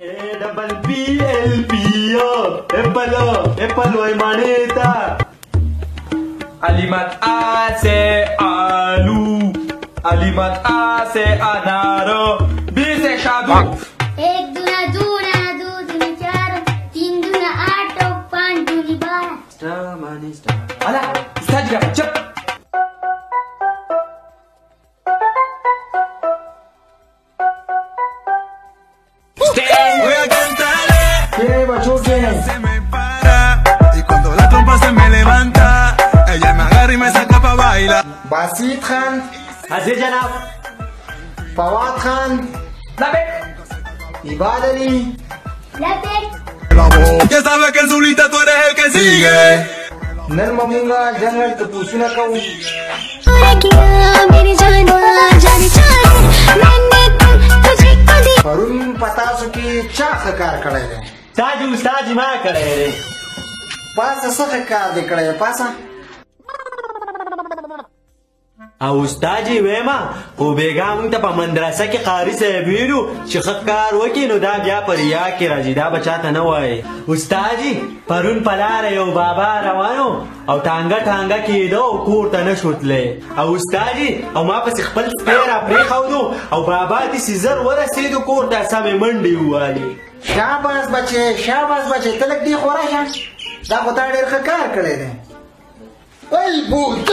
Double PLP, Apple, maneta. Alimat A se alu, alimat A se anaro, B se shadu. एक दूना दूना दो दूनी चार तीन दूना आठ और पाँच दूनी बारह. Star money star. Ala, ustaz juga cep. Voy a cantarle. ¿Qué macho qué? Se me para y cuando la trompa se me levanta, ella me agarra y me saca pa' bailar. Basit Khan, Aziz जनाब. फवाद खान, Labek. इबाद अली, लपेट. La voz. Ya sabes que en Zulita tú eres el que sigue. नर ममूंगा जंगल तो पूछना कहूँ. वरुण पता सुकी चाख कार कड़े रे. Ustaz ma करे रे. पास सख कार दे कड़े पासा. او استاد وېما خو بیګا مونږ ته په مدرسه کې قاری صاحب ویلو چې ښه کار وکړي نو دا بیا په ریا کې راځي دا به چاته نه وایي استاد پرون په لاره یو بابا روانو او ټانګه کېده او کور ته نه شو تللی او استاد او ما پسې خپل سپی را پرېښودو او بابا داسې زر ورسېدو کور ته سمې منډې ووهلې शाबाश बच्चे तलक दी खोरा शा दा होता ढेर का कार कड़े रे. ओए भूत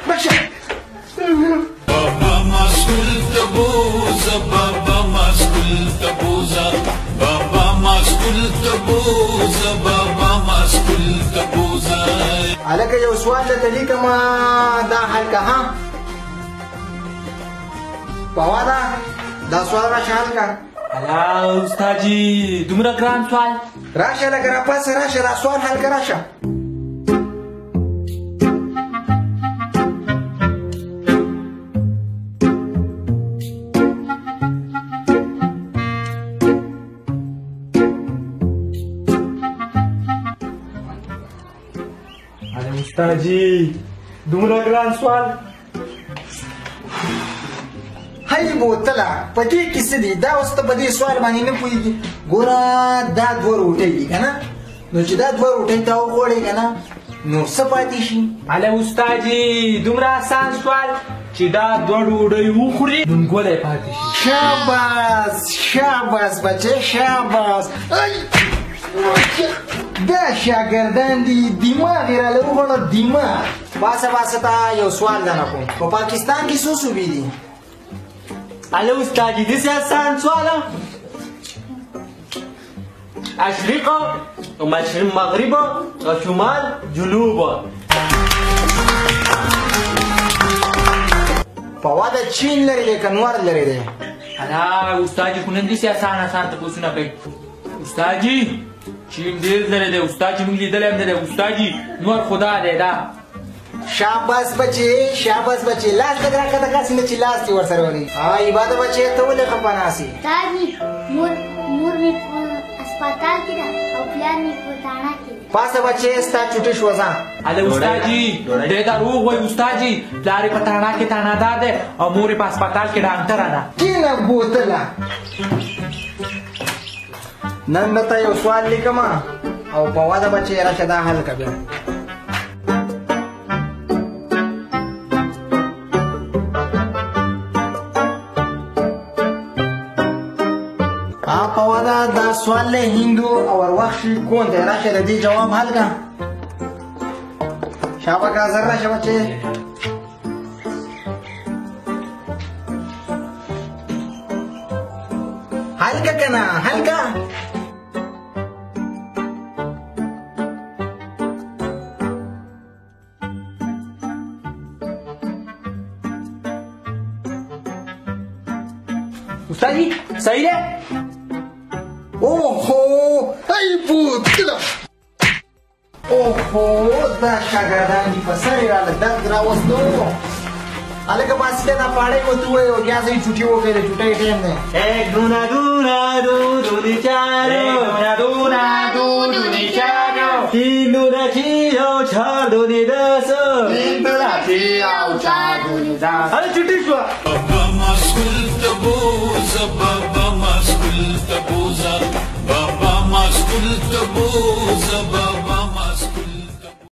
बच्चा Baba maskul tabuza, baba maskul tabuza, baba maskul tabuza, baba maskul tabuza. अलग यो सवाल तली कमा दा हल कहा पवादा दा सवाल का शाल का الا استاد دومره ګران سوال राशा लगा पास राशा दा सवाल हल का राशा अरे ustad دومره ګران سوال हाय बोतला पति किस दी दा उस तो बदी सवाल मानी ने पूरी गोरा दा द्वर उठेगी ना नो چې دا द्वर उठे ता وګړي کنه نو سپاتې شي الا استاد دومره آسان سوال چې دا دوه ډوډۍ وخوري نونګولی پاتې شي शाबाश बच्चे शाबाश دا شاګردان دي دماغ یې راله وغوړه دماغ باسه تا یو سوال درنه کوم په پاکستان کې څو صوبې دي الا استاد داسې آسان سوال اشرقه ومشرق مغربه وشمال جنوبه فواد چین لري دی کنوار لري دی الا استاد خو نن داسې آسان تپوسونه کوي استاد چین ډېر لرې دی استاد موږ لیدلی هم نه دی استاد نور خدا دی دا शाबाश बच्चे लास्ट तक रखा था कासी ने चिल्लास थी वर्षर वाली हाँ ये बात बच्चे तो बोले खपाना सी ताजी मूर में अस्पताल की ना और प्लान में पुताना की पास बच्चे स्टा छुट्टी शुजा अरे ustad देता रूह वही ustad प्लारे पताना के तानादार दे और मोरे पास अस्पताल के डॉक्टर आना की ना बोतला नंदता यो सवाल लिखमा और पवादा बच्चे यारा शदा हल कबे पवादा दा सवाल हिंदू और वक्ष कौन दे राशे दी जवाब हल का शाबा का जरा बच्चे हल्का कना हल्का ustad सही है ओहो आई बोतला ओहो दा शागर्दानी पसरी राला दर्द रावस्तो अलग पास के ना पाड़े को तू है और क्या से छुट्टी हो गई छुट्टी टाइम में एक दूना दूना दो दूनी चारो दूना दो दूनी चारो तीन दूना छीओ चार दूनी दस तीन दूना छीओ चार दूनी दस अरे छुट्टी शुआ Baba maskul tabuza, baba maskul tabuza. قلت ابوه